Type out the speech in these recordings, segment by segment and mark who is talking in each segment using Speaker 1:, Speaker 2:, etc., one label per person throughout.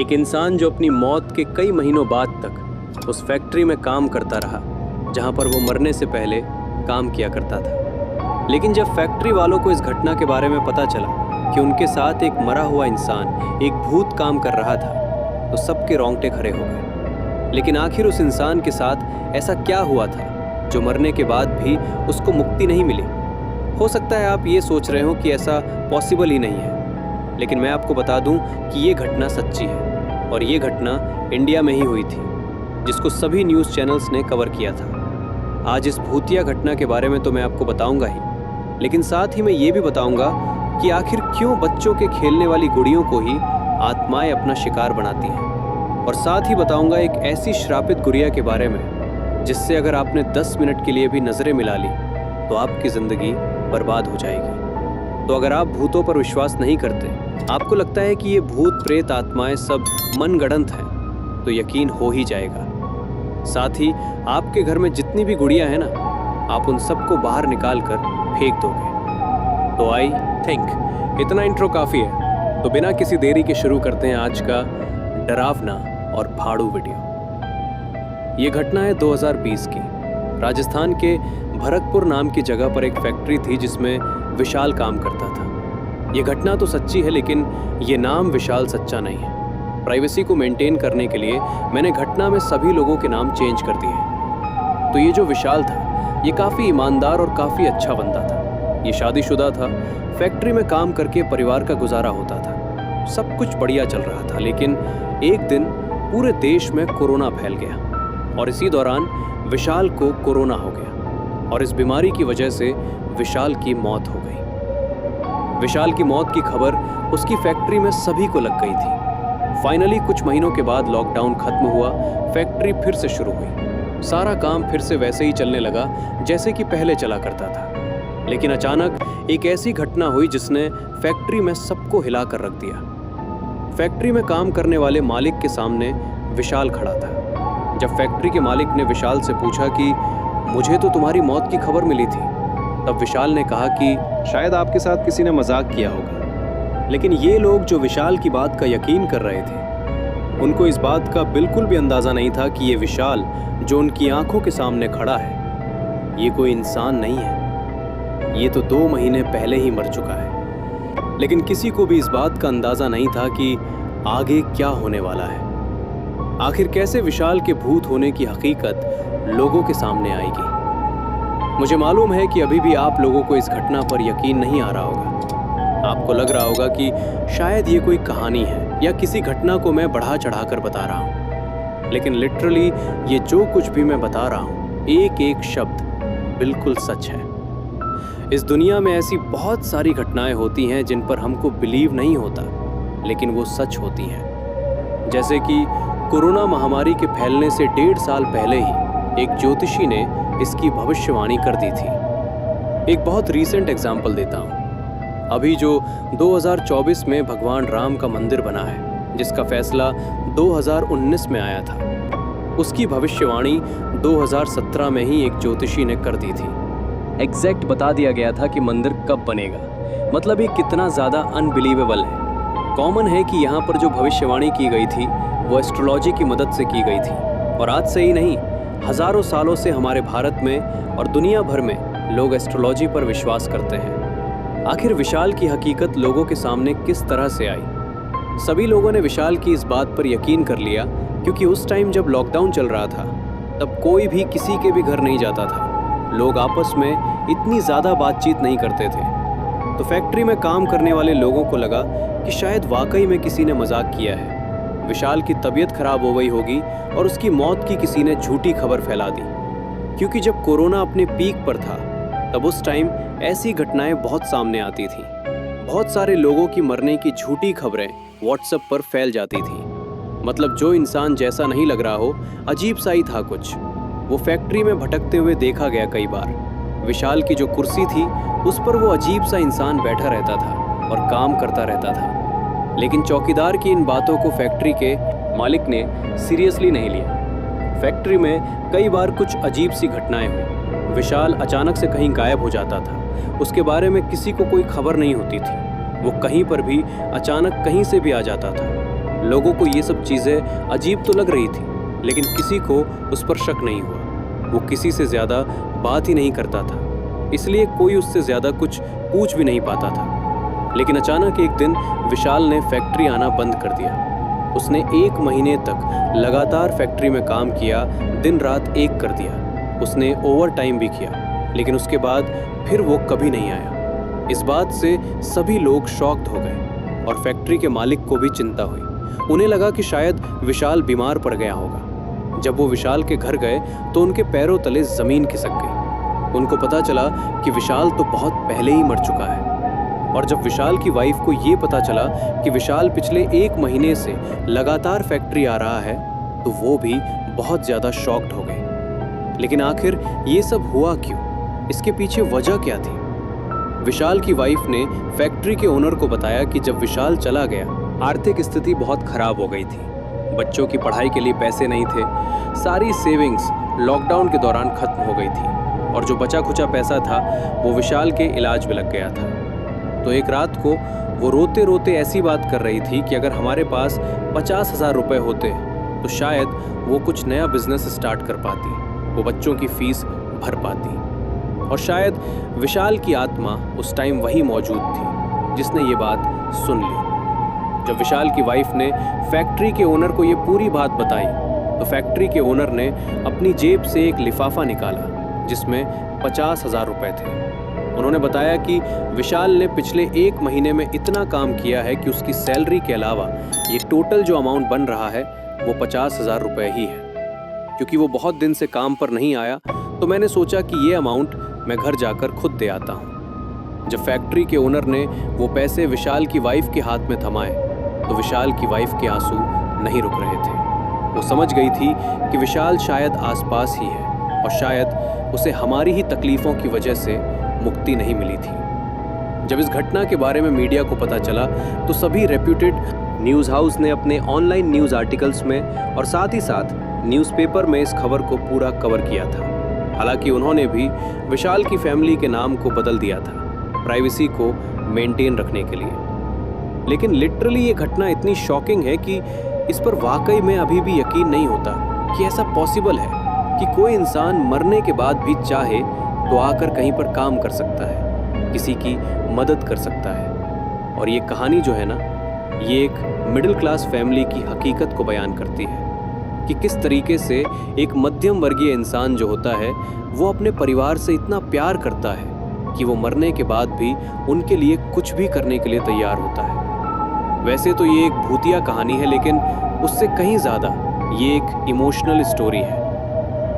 Speaker 1: एक इंसान जो अपनी मौत के कई महीनों बाद तक उस फैक्ट्री में काम करता रहा जहां पर वो मरने से पहले काम किया करता था। लेकिन जब फैक्ट्री वालों को इस घटना के बारे में पता चला कि उनके साथ एक मरा हुआ इंसान, एक भूत काम कर रहा था, तो सबके रोंगटे खड़े हो गए। लेकिन आखिर उस इंसान के साथ ऐसा क्या हुआ था जो मरने के बाद भी उसको मुक्ति नहीं मिली? हो सकता है आप ये सोच रहे हो कि ऐसा पॉसिबल ही नहीं है, लेकिन मैं आपको बता दूं कि ये घटना सच्ची है और ये घटना इंडिया में ही हुई थी, जिसको सभी न्यूज़ चैनल्स ने कवर किया था। आज इस भूतिया घटना के बारे में तो मैं आपको बताऊंगा ही, लेकिन साथ ही मैं ये भी बताऊंगा कि आखिर क्यों बच्चों के खेलने वाली गुड़ियों को ही आत्माएं अपना शिकार बनाती हैं। और साथ ही बताऊंगा एक ऐसी श्रापित गुड़िया के बारे में जिससे अगर आपने 10 मिनट के लिए भी नज़रें मिला ली तो आपकी ज़िंदगी बर्बाद हो जाएगी। तो अगर आप भूतों पर विश्वास नहीं करते, आपको लगता है कि ये भूत प्रेत आत्माएं सब मनगढ़ंत हैं, तो यकीन हो ही जाएगा। साथ ही आपके घर में जितनी भी गुड़िया है ना, आप उन सबको बाहर निकाल कर फेंक दोगे। तो आई थिंक इतना इंट्रो काफ़ी है, तो बिना किसी देरी के शुरू करते हैं आज का डरावना और भाड़ू वीडियो। ये घटना है 2020 की। राजस्थान के भरतपुर नाम की जगह पर एक फैक्ट्री थी जिसमें विशाल काम करता था। ये घटना तो सच्ची है, लेकिन ये नाम विशाल सच्चा नहीं है। प्राइवेसी को मेंटेन करने के लिए मैंने घटना में सभी लोगों के नाम चेंज कर दिए। तो ये जो विशाल था, ये काफ़ी ईमानदार और काफ़ी अच्छा बंदा था। ये शादीशुदा था, फैक्ट्री में काम करके परिवार का गुजारा होता था, सब कुछ बढ़िया चल रहा था। लेकिन एक दिन पूरे देश में कोरोना फैल गया और इसी दौरान विशाल को कोरोना हो गया और इस बीमारी की वजह से विशाल की मौत हो गई। विशाल की मौत की खबर उसकी फैक्ट्री में सभी को लग गई थी। फाइनली कुछ महीनों के बाद लॉकडाउन खत्म हुआ, फैक्ट्री फिर से शुरू हुई। सारा काम फिर से वैसे ही चलने लगा जैसे कि पहले चला करता था। लेकिन अचानक एक ऐसी घटना हुई जिसने फैक्ट्री में सबको हिला कर रख दिया। फैक्ट्री में काम करने वाले मालिक के सामने विशाल खड़ा था। जब फैक्ट्री के मालिक ने विशाल से पूछा कि मुझे तो तुम्हारी मौत की खबर मिली थी, तब विशाल ने कहा कि शायद आपके साथ किसी ने मजाक किया होगा। लेकिन ये लोग जो विशाल की बात का यकीन कर रहे थे, उनको इस बात का बिल्कुल भी अंदाज़ा नहीं था कि ये विशाल जो उनकी आंखों के सामने खड़ा है, ये कोई इंसान नहीं है। ये तो 2 महीने पहले ही मर चुका है। लेकिन किसी को भी इस बात का अंदाज़ा नहीं था कि आगे क्या होने वाला है। आखिर कैसे विशाल के भूत होने की हकीकत लोगों के सामने आएगी। मुझे मालूम है कि अभी भी आप लोगों को इस घटना पर यकीन नहीं आ रहा होगा। आपको लग रहा होगा कि शायद ये कोई कहानी है या किसी घटना को मैं बढ़ा चढ़ा कर बता रहा हूँ। लेकिन लिटरली ये जो कुछ भी मैं बता रहा हूँ, एक एक शब्द बिल्कुल सच है। इस दुनिया में ऐसी बहुत सारी घटनाएं होती हैं जिन पर हमको बिलीव नहीं होता, लेकिन वो सच होती हैं। जैसे कि कोरोना महामारी के फैलने से 1.5 साल पहले ही एक ज्योतिषी ने इसकी भविष्यवाणी कर दी थी। एक बहुत रीसेंट एग्जाम्पल देता हूँ। अभी जो 2024 में भगवान राम का मंदिर बना है, जिसका फैसला 2019 में आया था, उसकी भविष्यवाणी 2017 में ही एक ज्योतिषी ने कर दी थी। एग्जैक्ट बता दिया गया था कि मंदिर कब बनेगा। मतलब ये कितना ज़्यादा अनबिलीवेबल है। कॉमन है कि यहाँ पर जो भविष्यवाणी की गई थी वो एस्ट्रोलॉजी की मदद से की गई थी, और आज से ही नहीं, हज़ारों सालों से हमारे भारत में और दुनिया भर में लोग एस्ट्रोलॉजी पर विश्वास करते हैं। आखिर विशाल की हकीकत लोगों के सामने किस तरह से आई? सभी लोगों ने विशाल की इस बात पर यकीन कर लिया क्योंकि उस टाइम जब लॉकडाउन चल रहा था, तब कोई भी किसी के भी घर नहीं जाता था। लोग आपस में इतनी ज़्यादा बातचीत नहीं करते थे। तो फैक्ट्री में काम करने वाले लोगों को लगा कि शायद वाकई में किसी ने मजाक किया है। विशाल की तबीयत खराब हो गई होगी और उसकी मौत की किसी ने झूठी खबर फैला दी। क्योंकि जब कोरोना अपने पीक पर था, तब उस टाइम ऐसी घटनाएं बहुत सामने आती थी। बहुत सारे लोगों की मरने की झूठी खबरें व्हाट्सएप पर फैल जाती थी। मतलब जो इंसान जैसा नहीं लग रहा हो, अजीब सा ही था कुछ। वो फैक्ट्री में भटकते हुए देखा गया कई बार। विशाल की जो कुर्सी थी, उस पर वो अजीब सा इंसान बैठा रहता था और काम करता रहता था। लेकिन चौकीदार की इन बातों को फैक्ट्री के मालिक ने सीरियसली नहीं लिया। फैक्ट्री में कई बार कुछ अजीब सी घटनाएं हुई। विशाल अचानक से कहीं गायब हो जाता था। उसके बारे में किसी को कोई खबर नहीं होती थी। वो कहीं पर भी अचानक कहीं से भी आ जाता था। लोगों को ये सब चीज़ें अजीब तो लग रही थी, लेकिन किसी को उस पर शक नहीं हुआ। वो किसी से ज़्यादा बात ही नहीं करता था, इसलिए कोई उससे ज़्यादा कुछ पूछ भी नहीं पाता था। लेकिन अचानक एक दिन विशाल ने फैक्ट्री आना बंद कर दिया। उसने 1 महीने तक लगातार फैक्ट्री में काम किया, दिन रात एक कर दिया। उसने ओवर टाइम भी किया, लेकिन उसके बाद फिर वो कभी नहीं आया। इस बात से सभी लोग शॉक्ड हो गए और फैक्ट्री के मालिक को भी चिंता हुई। उन्हें लगा कि शायद विशाल बीमार पड़ गया होगा। जब वो विशाल के घर गए तो उनके पैरों तले जमीन खिसक गई। उनको पता चला कि विशाल तो बहुत पहले ही मर चुका है। और जब विशाल की वाइफ को ये पता चला कि विशाल पिछले 1 महीने से लगातार फैक्ट्री आ रहा है, तो वो भी बहुत ज़्यादा शॉक्ड हो गई। लेकिन आखिर ये सब हुआ क्यों? इसके पीछे वजह क्या थी? विशाल की वाइफ ने फैक्ट्री के ओनर को बताया कि जब विशाल चला गया, आर्थिक स्थिति बहुत खराब हो गई थी। बच्चों की पढ़ाई के लिए पैसे नहीं थे। सारी सेविंग्स लॉकडाउन के दौरान खत्म हो गई थी और जो बचा खुचा पैसा था वो विशाल के इलाज में लग गया था। तो एक रात को वो रोते रोते ऐसी बात कर रही थी कि अगर हमारे पास 50,000 रुपए होते तो शायद वो कुछ नया बिजनेस स्टार्ट कर पाती, वो बच्चों की फीस भर पाती। और शायद विशाल की आत्मा उस टाइम वही मौजूद थी जिसने ये बात सुन ली। जब विशाल की वाइफ ने फैक्ट्री के ओनर को ये पूरी बात बताई तो फैक्ट्री के ओनर ने अपनी जेब से एक लिफाफा निकाला जिसमें 50,000 रुपए थे। उन्होंने बताया कि विशाल ने पिछले 1 महीने में इतना काम किया है कि उसकी सैलरी के अलावा ये टोटल जो अमाउंट बन रहा है वो 50,000 रुपए ही है। क्योंकि वो बहुत दिन से काम पर नहीं आया तो मैंने सोचा कि ये अमाउंट मैं घर जाकर खुद दे आता हूँ। जब फैक्ट्री के ओनर ने वो पैसे विशाल की वाइफ के हाथ में थमाए तो विशाल की वाइफ के आंसू नहीं रुक रहे थे। वो समझ गई थी कि विशाल शायद आसपास ही है और शायद उसे हमारी ही तकलीफ़ों की वजह से मुक्ति नहीं मिली थी। जब इस घटना के बारे में मीडिया को पता चला तो सभी रेप्यूटेड न्यूज़ हाउस ने अपने ऑनलाइन न्यूज़ आर्टिकल्स में और साथ ही साथ न्यूज़पेपर में इस खबर को पूरा कवर किया था। हालांकि उन्होंने भी विशाल की फैमिली के नाम को बदल दिया था प्राइवेसी को मेंटेन रखने के लिए। लेकिन लिटरली ये घटना इतनी शॉकिंग है कि इस पर वाकई में अभी भी यकीन नहीं होता कि ऐसा पॉसिबल है कि कोई इंसान मरने के बाद भी चाहे तो आकर कहीं पर काम कर सकता है, किसी की मदद कर सकता है। और ये कहानी जो है ना, ये एक मिडिल क्लास फैमिली की हकीकत को बयान करती है कि किस तरीके से एक मध्यम वर्गीय इंसान जो होता है वो अपने परिवार से इतना प्यार करता है कि वो मरने के बाद भी उनके लिए कुछ भी करने के लिए तैयार होता है। वैसे तो ये एक भूतिया कहानी है, लेकिन उससे कहीं ज़्यादा ये एक इमोशनल स्टोरी है।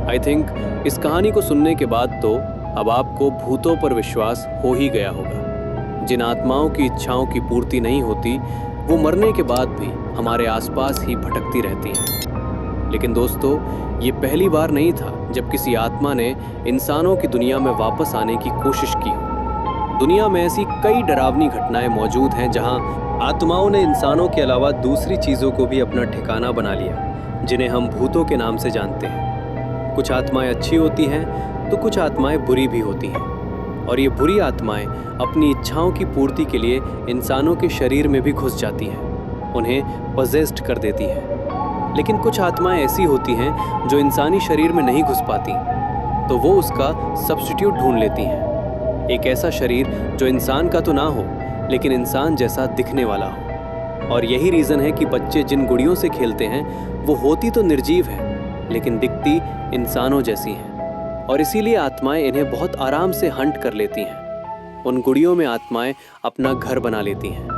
Speaker 1: आई थिंक इस कहानी को सुनने के बाद तो अब आपको भूतों पर विश्वास हो ही गया होगा। जिन आत्माओं की इच्छाओं की पूर्ति नहीं होती वो मरने के बाद भी हमारे आसपास ही भटकती रहती हैं। लेकिन दोस्तों, ये पहली बार नहीं था जब किसी आत्मा ने इंसानों की दुनिया में वापस आने की कोशिश की हो। दुनिया में ऐसी कई डरावनी घटनाएं मौजूद हैं जहां आत्माओं ने इंसानों के अलावा दूसरी चीज़ों को भी अपना ठिकाना बना लिया, जिन्हें हम भूतों के नाम से जानते हैं। कुछ आत्माएं अच्छी होती हैं तो कुछ आत्माएं बुरी भी होती हैं, और ये बुरी आत्माएं अपनी इच्छाओं की पूर्ति के लिए इंसानों के शरीर में भी घुस जाती हैं, उन्हें पजेस्ड कर देती हैं। लेकिन कुछ आत्माएं ऐसी होती हैं जो इंसानी शरीर में नहीं घुस पाती, तो वो उसका सब्स्टिट्यूट ढूंढ लेती हैं। एक ऐसा शरीर जो इंसान का तो ना हो लेकिन इंसान जैसा दिखने वाला हो। और यही रीज़न है कि बच्चे जिन गुड़ियों से खेलते हैं वो होती तो निर्जीव है लेकिन दिखती इंसानों जैसी हैं, और इसीलिए आत्माएं इन्हें बहुत आराम से हंट कर लेती हैं। उन गुड़ियों में आत्माएं अपना घर बना लेती हैं।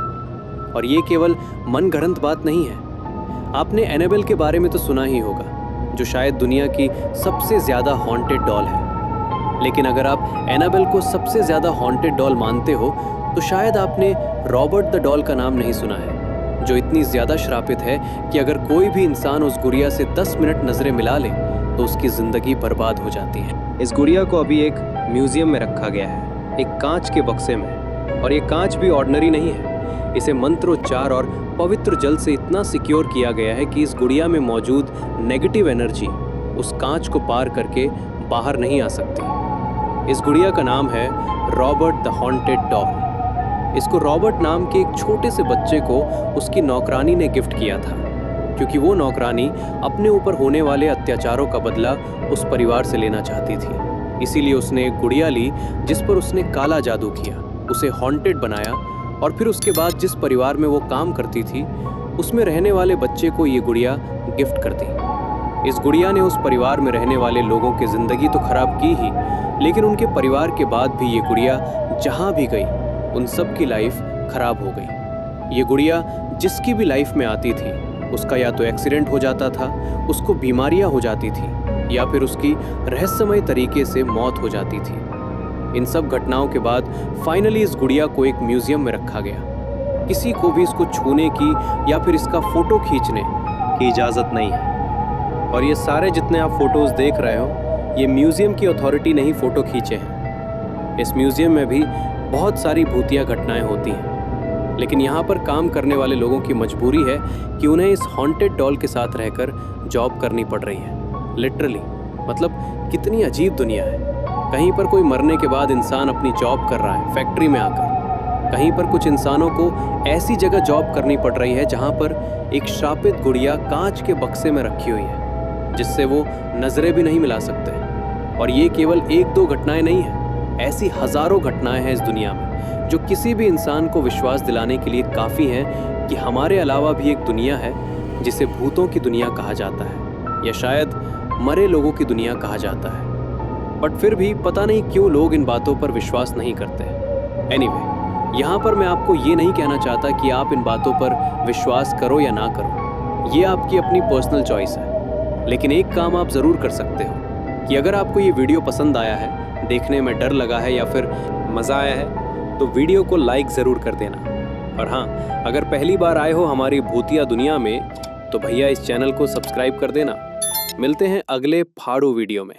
Speaker 1: और ये केवल मनगढ़ंत बात नहीं है। आपने एनाबेल के बारे में तो सुना ही होगा, जो शायद दुनिया की सबसे ज़्यादा हॉन्टेड डॉल है। लेकिन अगर आप एनाबेल को सबसे ज़्यादा हॉन्टेड डॉल मानते हो तो शायद आपने रॉबर्ट द डॉल का नाम नहीं सुना है, जो इतनी ज़्यादा श्रापित है कि अगर कोई भी इंसान उस गुड़िया से 10 मिनट नज़रें मिला ले तो उसकी ज़िंदगी बर्बाद हो जाती है। इस गुड़िया को अभी एक म्यूज़ियम में रखा गया है, एक कांच के बक्से में। और ये कांच भी ऑर्डिनरी नहीं है, इसे मंत्रोच्चार और पवित्र जल से इतना सिक्योर किया गया है कि इस गुड़िया में मौजूद नेगेटिव एनर्जी उस कांच को पार करके बाहर नहीं आ सकती। इस गुड़िया का नाम है रॉबर्ट द हॉन्टेड डॉल। इसको रॉबर्ट नाम के एक छोटे से बच्चे को उसकी नौकरानी ने गिफ्ट किया था, क्योंकि वो नौकरानी अपने ऊपर होने वाले अत्याचारों का बदला उस परिवार से लेना चाहती थी। इसीलिए उसने एक गुड़िया ली जिस पर उसने काला जादू किया, उसे हॉन्टेड बनाया और फिर उसके बाद जिस परिवार में वो काम करती थी उसमें रहने वाले बच्चे को ये गुड़िया गिफ्ट कर दी। इस गुड़िया ने उस परिवार में रहने वाले लोगों की जिंदगी तो खराब की ही, लेकिन उनके परिवार के बाद भी ये गुड़िया जहाँ भी गई उन सब की लाइफ खराब हो गई। ये गुड़िया जिसकी भी लाइफ में आती थी उसका या तो एक्सीडेंट हो जाता था, उसको बीमारियां हो जाती थी या फिर उसकी रहस्यमय तरीके से मौत हो जाती थी। इन सब घटनाओं के बाद फाइनली इस गुड़िया को एक म्यूजियम में रखा गया। किसी को भी इसको छूने की या फिर इसका फोटो खींचने की इजाज़त नहीं है। और ये सारे जितने आप फोटोज़ देख रहे हो ये म्यूजियम की अथॉरिटी ने ही फ़ोटो खींचे हैं। इस म्यूजियम में भी बहुत सारी भूतिया घटनाएं होती हैं, लेकिन यहाँ पर काम करने वाले लोगों की मजबूरी है कि उन्हें इस हॉन्टेड डॉल के साथ रहकर जॉब करनी पड़ रही है। लिटरली, मतलब कितनी अजीब दुनिया है। कहीं पर कोई मरने के बाद इंसान अपनी जॉब कर रहा है फैक्ट्री में आकर, कहीं पर कुछ इंसानों को ऐसी जगह जॉब करनी पड़ रही है जहाँ पर एक श्रापित गुड़िया कांच के बक्से में रखी हुई है जिससे वो नजरें भी नहीं मिला सकते। और ये केवल एक दो घटनाएं नहीं हैं, ऐसी हजारों घटनाएं हैं इस दुनिया में जो किसी भी इंसान को विश्वास दिलाने के लिए काफ़ी हैं कि हमारे अलावा भी एक दुनिया है जिसे भूतों की दुनिया कहा जाता है या शायद मरे लोगों की दुनिया कहा जाता है। बट फिर भी पता नहीं क्यों लोग इन बातों पर विश्वास नहीं करते। एनीवे, यहाँ पर मैं आपको ये नहीं कहना चाहता कि आप इन बातों पर विश्वास करो या ना करो, ये आपकी अपनी पर्सनल चॉइस है। लेकिन एक काम आप ज़रूर कर सकते हो कि अगर आपको ये वीडियो पसंद आया है, देखने में डर लगा है या फिर मज़ा आया है, तो वीडियो को लाइक ज़रूर कर देना। और हाँ, अगर पहली बार आए हो हमारी भूतिया दुनिया में तो भैया इस चैनल को सब्सक्राइब कर देना। मिलते हैं अगले फाड़ू वीडियो में।